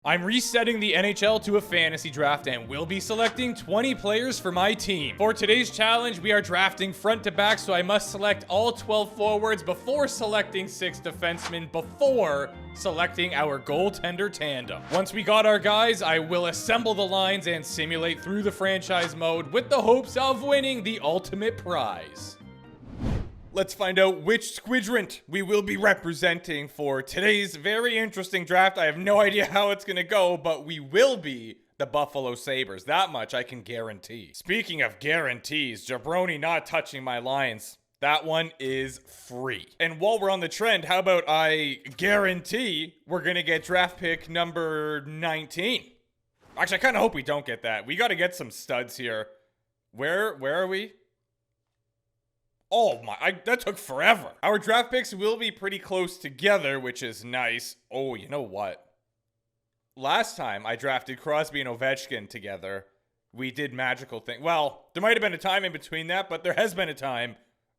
I'm resetting the NHL to a fantasy draft and will be selecting 20 players for my team. For today's challenge, we are drafting front to back, so I must select all 12 forwards before selecting 6 defensemen before selecting our goaltender tandem. Once we got our guys, I will assemble the lines and simulate through the franchise mode with the hopes of winning the ultimate prize. Let's find out which squadron we will be representing for today's very interesting draft. I have no idea how it's going to go, but we will be the Buffalo Sabres. That much I can guarantee. Speaking of guarantees, Jabroni not touching my lines. That one is free. And while we're on the trend, how about I guarantee we're going to get draft pick number 19? Actually, I kind of hope we don't get that. We got to get some studs here. Where are we? Oh my, that took forever. Our draft picks will be pretty close together, which is nice. Oh, you know what? Last time I drafted Crosby and Ovechkin together, we did magical things. Well, there might have been a time in between that, but there has been a time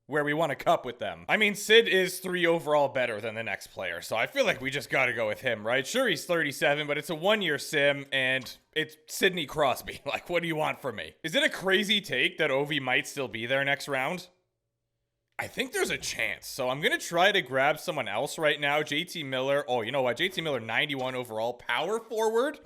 where we won a cup with them. I mean, Sid is 3 overall better than the next player, so I feel like we just gotta go with him, right? Sure, he's 37, but it's a 1-year sim, and it's Sidney Crosby. Like, what do you want from me? Is it a crazy take that Ovi might still be there next round? I think there's a chance. So I'm going to try to grab someone else right now. JT Miller. Oh, you know what? JT Miller, 91 overall. Power forward?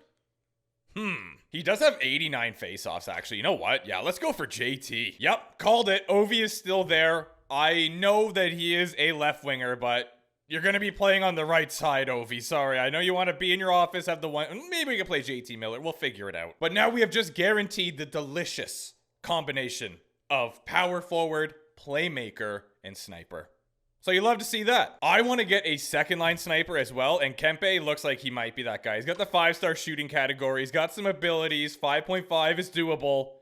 He does have 89 faceoffs, actually. You know what? Yeah, let's go for JT. Yep, called it. Ovi is still there. I know that he is a left winger, but you're going to be playing on the right side, Ovi. Sorry, I know you want to be in your office, have the one. Maybe we can play JT Miller. We'll figure it out. But now we have just guaranteed the delicious combination of power forward, playmaker, and sniper. So you love to see that. I want to get a second line sniper as well, and Kempe looks like he might be that guy. He's got the 5-star shooting category. He's got some abilities. 5.5 is doable.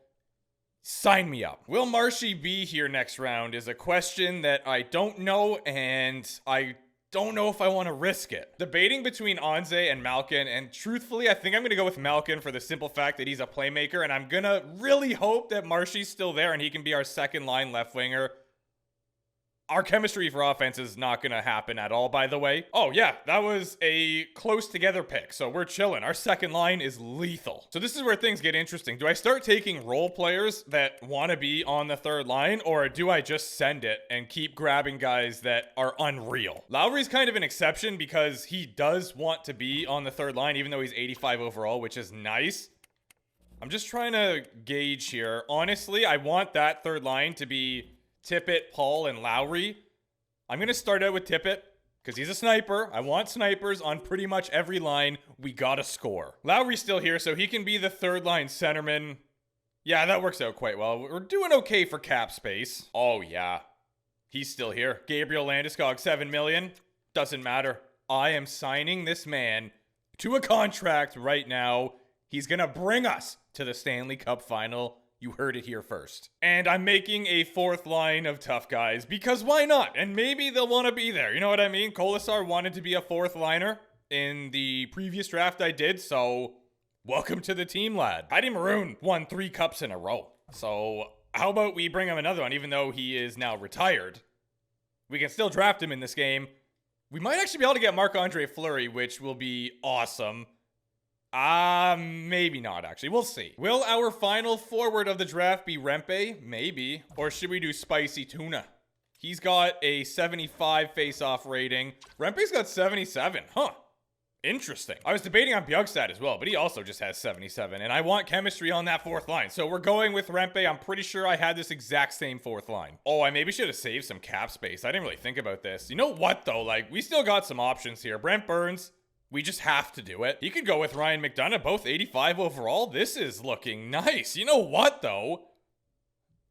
Sign me up. Will Marshy be here next round is a question that I don't know, and I don't know if I want to risk it. Debating between Anze and Malkin, and truthfully, I think I'm going to go with Malkin for the simple fact that he's a playmaker, and I'm going to really hope that Marshy's still there and he can be our second line left winger. Our chemistry for offense is not going to happen at all, by the way. Oh, yeah, that was a close together pick, so we're chilling. Our second line is lethal. So this is where things get interesting. Do I start taking role players that want to be on the third line, or do I just send it and keep grabbing guys that are unreal? Lowry's kind of an exception because he does want to be on the third line, even though he's 85 overall, which is nice. I'm just trying to gauge here. Honestly, I want that third line to be Tippett, Paul, and Lowry. I'm going to start out with Tippett because he's a sniper. I want snipers on pretty much every line. We got to score. Lowry's still here, so he can be the third line centerman. Yeah, that works out quite well. We're doing okay for cap space. Oh, yeah. He's still here. Gabriel Landeskog, 7 million. Doesn't matter. I am signing this man to a contract right now. He's going to bring us to the Stanley Cup final. You heard it here first. And I'm making a 4th line of tough guys because why not? And maybe they'll want to be there. You know what I mean? Kolasar wanted to be a 4th liner in the previous draft I did, so welcome to the team, lad. Heidi Maroon won 3 cups in a row. So how about we bring him another one, even though he is now retired? We can still draft him in this game. We might actually be able to get Marc-Andre Fleury, which will be awesome. Maybe not, actually. We'll see. Will our final forward of the draft be Rempe? Maybe. Or should we do Spicy Tuna? He's got a 75 face-off rating. Rempe's got 77. Huh. Interesting. I was debating on Bjugstad as well, but he also just has 77. And I want chemistry on that 4th line. So we're going with Rempe. I'm pretty sure I had this exact same 4th line. Oh, I maybe should have saved some cap space. I didn't really think about this. You know what, though? Like, we still got some options here. Brent Burns. We just have to do it. He could go with Ryan McDonough, both 85 overall. This is looking nice. You know what, though?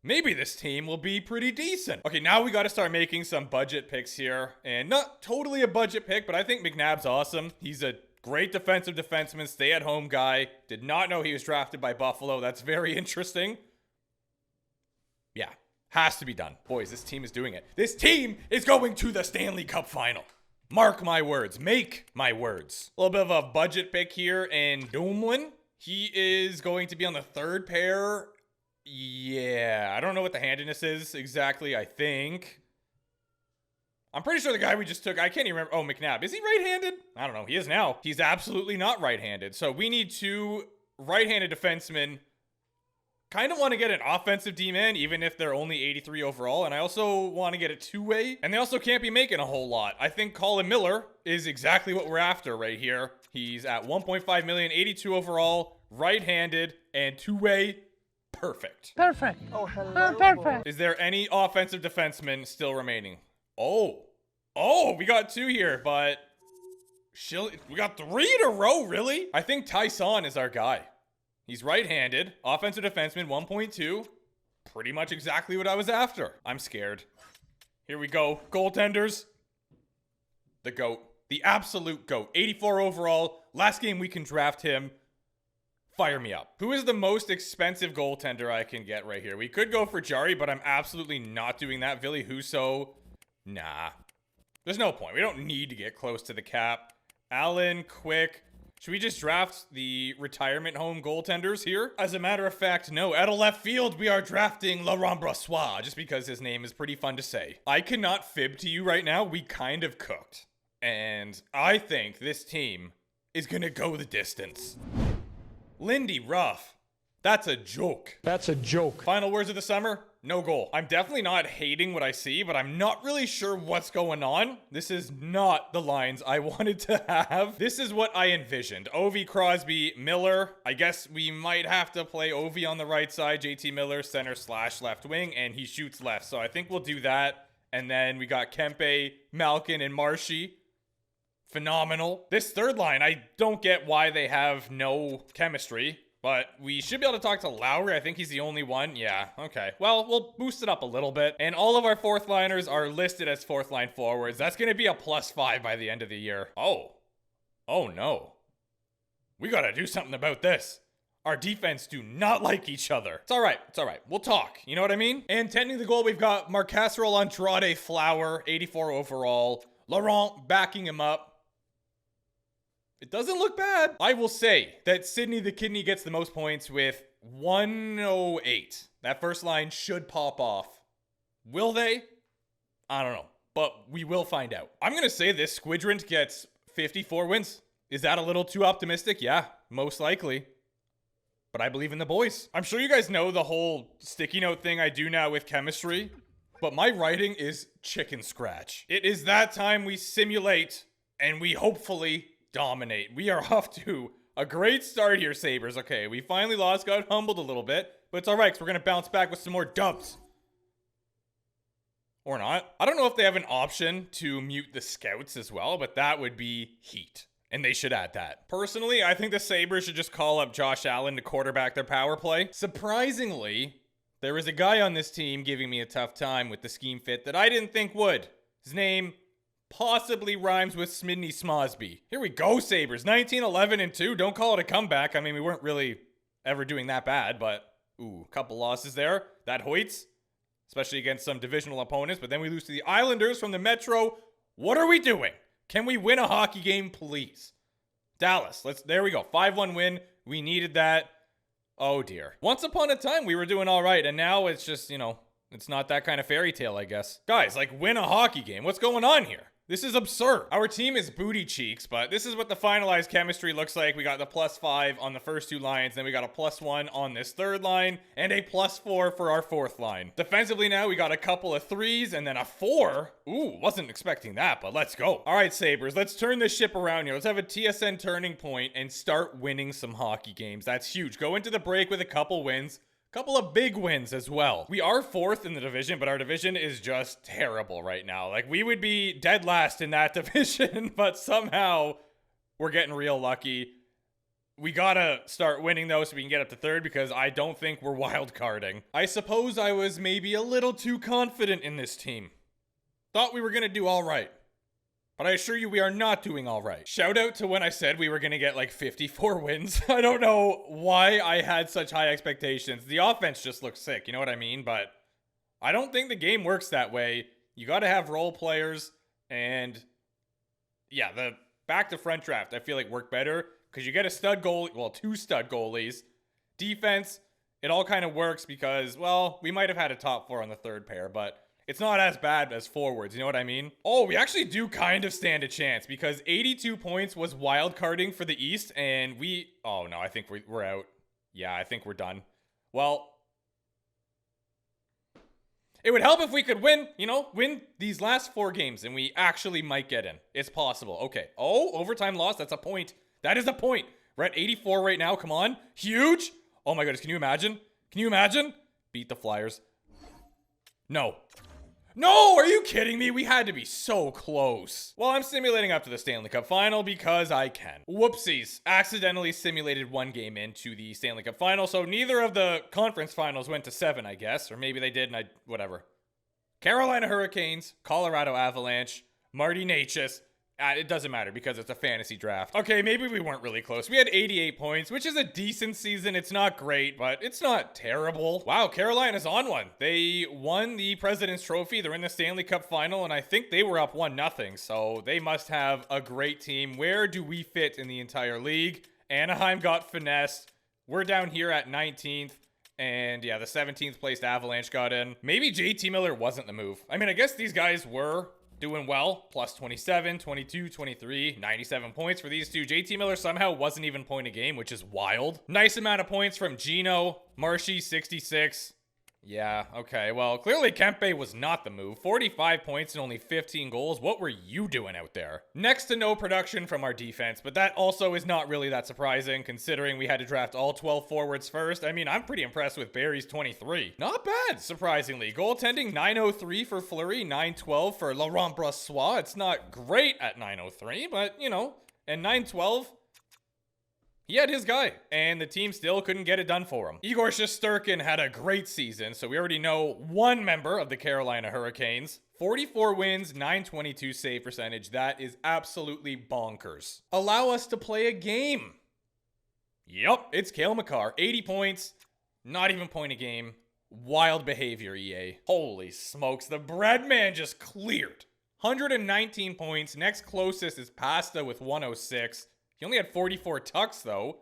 Maybe this team will be pretty decent. Okay, now we got to start making some budget picks here. And not totally a budget pick, but I think McNabb's awesome. He's a great defensive defenseman, stay-at-home guy. Did not know he was drafted by Buffalo. That's very interesting. Yeah, has to be done. Boys, this team is doing it. This team is going to the Stanley Cup final. Mark my words. Make my words. A little bit of a budget pick here in Dumoulin. He is going to be on the 3rd pair. Yeah, I don't know what the handiness is exactly, I think. I'm pretty sure the guy we just took, I can't even remember. Oh, McNabb. Is he right-handed? I don't know. He is now. He's absolutely not right-handed. So we need 2 right-handed defensemen. Kind of want to get an offensive D-man, even if they're only 83 overall. And I also want to get a 2-way. And they also can't be making a whole lot. I think Colin Miller is exactly what we're after right here. He's at 1.5 million, 82 overall, right-handed, and 2-way. Perfect. Perfect. Oh, hello. Perfect. Is there any offensive defensemen still remaining? Oh, we got 2 here, but we got 3 in a row, really? I think Tyson is our guy. He's right-handed, offensive defenseman, 1.2. Pretty much exactly what I was after. I'm scared. Here we go. Goaltenders. The GOAT. The absolute GOAT. 84 overall. Last game we can draft him. Fire me up. Who is the most expensive goaltender I can get right here? We could go for Jari, but I'm absolutely not doing that. Ville Husso. Nah. There's no point. We don't need to get close to the cap. Allen, Quick. Should we just draft the retirement home goaltenders here? As a matter of fact, no. Out of left field, we are drafting Laurent Brossoit, just because his name is pretty fun to say. I cannot fib to you right now. We kind of cooked. And I think this team is going to go the distance. Lindy Ruff. That's a joke. That's a joke. Final words of the summer? No goal. I'm definitely not hating what I see, but I'm not really sure what's going on. This is not the lines I wanted to have. This is what I envisioned. Ovi, Crosby, Miller. I guess we might have to play Ovi on the right side. JT Miller, center / left wing, and he shoots left. So I think we'll do that. And then we got Kempe, Malkin, and Marshy. Phenomenal. This third line, I don't get why they have no chemistry. But we should be able to talk to Lowry. I think he's the only one. Yeah, okay. Well, we'll boost it up a little bit. And all of our 4th liners are listed as 4th line forwards. That's going to be a +5 by the end of the year. Oh no. We got to do something about this. Our defense do not like each other. It's all right. We'll talk. You know what I mean? And tending the goal, we've got Marcasserole, Andrade, Flower, 84 overall. Laurent backing him up. It doesn't look bad. I will say that Sidney the Kidney gets the most points with 108. That first line should pop off. Will they? I don't know, but we will find out. I'm going to say this Squidrant gets 54 wins. Is that a little too optimistic? Yeah, most likely. But I believe in the boys. I'm sure you guys know the whole sticky note thing I do now with chemistry, but my writing is chicken scratch. It is that time we simulate and we hopefully dominate. We are off to a great start here, Sabres. Okay, we finally lost, got humbled a little bit, but it's all right because we're going to bounce back with some more dubs. Or not. I don't know if they have an option to mute the scouts as well, but that would be heat. And they should add that. Personally, I think the Sabres should just call up Josh Allen to quarterback their power play. Surprisingly, there is a guy on this team giving me a tough time with the scheme fit that I didn't think would. His name possibly rhymes with Smidney Smosby. Here we go, Sabres. 19-11-2. Don't call it a comeback. I mean, we weren't really ever doing that bad, but ooh, a couple losses there. That hoits, especially against some divisional opponents. But then we lose to the Islanders from the Metro. What are we doing? Can we win a hockey game, please? Dallas, there we go. 5-1 win. We needed that. Oh, dear. Once upon a time, we were doing all right, and now it's just, it's not that kind of fairy tale, I guess. Guys, win a hockey game. What's going on here? This is absurd. Our team is booty cheeks, but this is what the finalized chemistry looks like. We got the +5 on the first 2 lines, then we got a +1 on this 3rd line, and a +4 for our 4th line. Defensively now, we got a couple of 3s, and then a 4. Ooh, wasn't expecting that, but let's go. All right, Sabres, let's turn this ship around here. Let's have a TSN turning point and start winning some hockey games. That's huge. Go into the break with a couple wins. Couple of big wins as well. We are 4th in the division, but our division is just terrible right now. We would be dead last in that division, but somehow we're getting real lucky. We gotta start winning though so we can get up to 3rd because I don't think we're wild carding. I suppose I was maybe a little too confident in this team. Thought we were gonna do all right. But I assure you we are not doing all right. Shout out to when I said we were going to get 54 wins. I don't know why I had such high expectations. The offense just looks sick, you know what I mean? But I don't think the game works that way. You got to have role players. And yeah, the back to front draft I feel like worked better because you get a stud goalie, well, 2 stud goalies. Defense, it all kind of works because, well, we might have had a top 4 on the 3rd pair, but It's not as bad as forwards, you know what I mean? Oh, we actually do kind of stand a chance because 82 points was wild carding for the East, and oh no, I think we're out. Yeah, I think we're done. Well, it would help if we could win these last 4 games, and we actually might get in. It's possible. Okay. Oh, overtime loss. That's a point. That is a point. We're at 84 right now. Come on. Huge. Oh my goodness. Can you imagine? Can you imagine? Beat the Flyers. No. No, are you kidding me? We had to be so close. Well, I'm simulating up to the Stanley Cup final because I can. Whoopsies. Accidentally simulated 1 game into the Stanley Cup final, so neither of the conference finals went to 7, I guess. Or maybe they did and whatever. Carolina Hurricanes, Colorado Avalanche, Marty Necas. It doesn't matter because it's a fantasy draft. Okay, maybe we weren't really close. We had 88 points, which is a decent season. It's not great, but it's not terrible. Wow, Carolina's on one. They won the President's Trophy. They're in the Stanley Cup final, and I think they were up 1-0. So they must have a great team. Where do we fit in the entire league? Anaheim got finessed. We're down here at 19th. And yeah, the 17th placed Avalanche got in. Maybe JT Miller wasn't the move. I mean, I guess these guys were doing well. Plus 27, 22, 23, 97 points for these two. JT Miller somehow wasn't even point a game, which is wild. Nice amount of points from Gino. Marshy, 66. Yeah, okay. Well, clearly Kempe was not the move. 45 points and only 15 goals. What were you doing out there? Next to no production from our defense, but that also is not really that surprising considering we had to draft all 12 forwards first. I mean, I'm pretty impressed with Barry's 23. Not bad, surprisingly. Goaltending, 903 for Fleury, 912 for Laurent Brossoit. It's not great at 903, but, and 912... he had his guy, and the team still couldn't get it done for him. Igor Shesterkin had a great season, so we already know one member of the Carolina Hurricanes. 44 wins, 922 save percentage. That is absolutely bonkers. Allow us to play a game. Yep, it's Cale Makar. 80 points, not even point a game. Wild behavior, EA. Holy smokes, the bread man just cleared. 119 points. Next closest is Pasta with 106. He only had 44 tucks, though.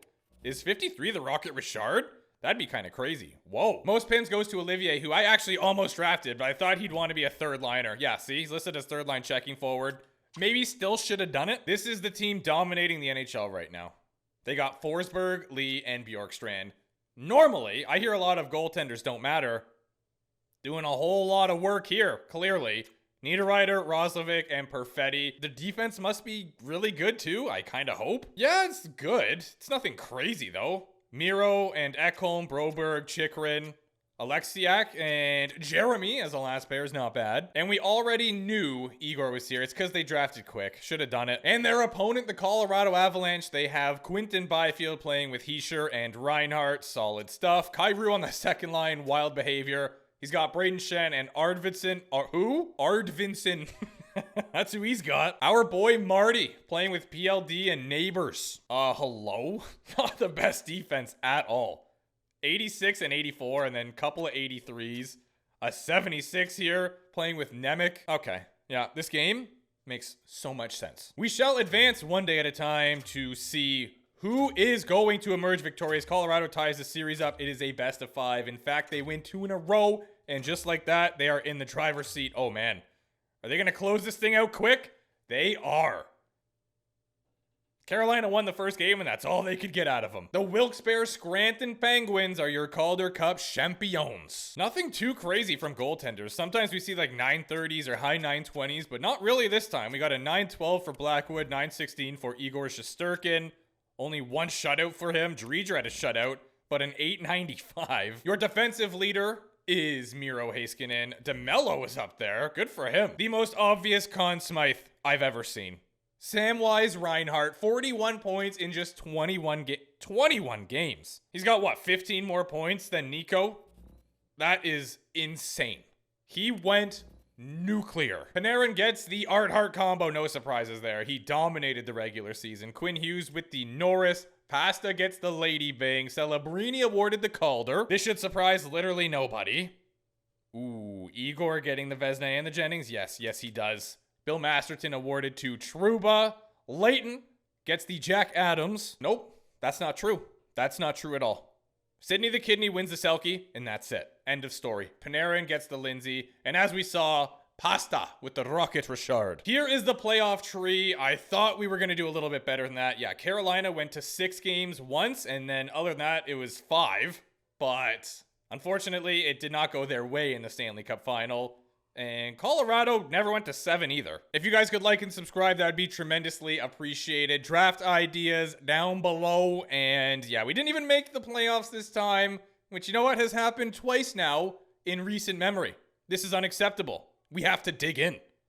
Is 53 the Rocket Richard? That'd be kind of crazy. Whoa. Most pins goes to Olivier, who I actually almost drafted, but I thought he'd want to be a third liner. Yeah, see? He's listed as third line checking forward. Maybe still should have done it. This is the team dominating the NHL right now. They got Forsberg, Lee, and Bjorkstrand. Normally, I hear a lot of goaltenders don't matter. Doing a whole lot of work here, clearly. Niederreiter, Roslovic, and Perfetti. The defense must be really good too, I kind of hope. Yeah, it's good. It's nothing crazy though. Miro and Ekholm, Broberg, Chikrin, Alexiak, and Jeremy as the last pair is not bad. And we already knew Igor was here. It's because they drafted quick. Should have done it. And their opponent, the Colorado Avalanche, they have Quinton Byfield playing with Heischer and Reinhardt. Solid stuff. Kyrou on the second line, wild behavior. He's got Braden Shen and Ardvinson. Who? Ardvinson. That's who he's got. Our boy Marty playing with PLD and Neighbors. Hello? Not the best defense at all. 86 and 84, and then a couple of 83s. A 76 here playing with Nemec. Okay. Yeah, this game makes so much sense. We shall advance one day at a time to see who is going to emerge victorious. Colorado ties the series up. It is a best of 5. In fact, they win 2 in a row. And just like that, they are in the driver's seat. Oh, man. Are they going to close this thing out quick? They are. Carolina won the first game, and that's all they could get out of them. The Wilkes-Barre Scranton Penguins are your Calder Cup champions. Nothing too crazy from goaltenders. Sometimes we see like 930s or high 920s, but not really this time. We got a 912 for Blackwood, 916 for Igor Shesterkin. Only one shutout for him. Driedger had a shutout, but an 895. Your defensive leader is Miro Heiskanen. DeMello is up there. Good for him. The most obvious Conn Smythe I've ever seen. Samwise Reinhardt, 41 points in just 21 games. He's got, what, 15 more points than Nico? That is insane. He went nuclear. Panarin gets the Art Hart combo. No surprises there. He dominated the regular season. Quinn Hughes with the Norris. Pasta gets the Lady Bing. Celebrini awarded the Calder. This should surprise literally nobody. Ooh, Igor getting the Vezina and the Jennings. Yes, he does. Bill Masterton awarded to Trouba. Leighton gets the Jack Adams. Nope, that's not true. That's not true at all. Sidney the Kidney wins the Selkie, and that's it. End of story. Panarin gets the Lindsay, and as we saw, Pasta with the Rocket Richard. Here is the playoff tree. I thought we were going to do a little bit better than that. Yeah, Carolina went to 6 games once, and then other than that, it was 5. But unfortunately, it did not go their way in the Stanley Cup final. And Colorado never went to 7 either. If you guys could like and subscribe, that would be tremendously appreciated. Draft ideas down below. And yeah, we didn't even make the playoffs this time, which you know what has happened twice now in recent memory. This is unacceptable. We have to dig in.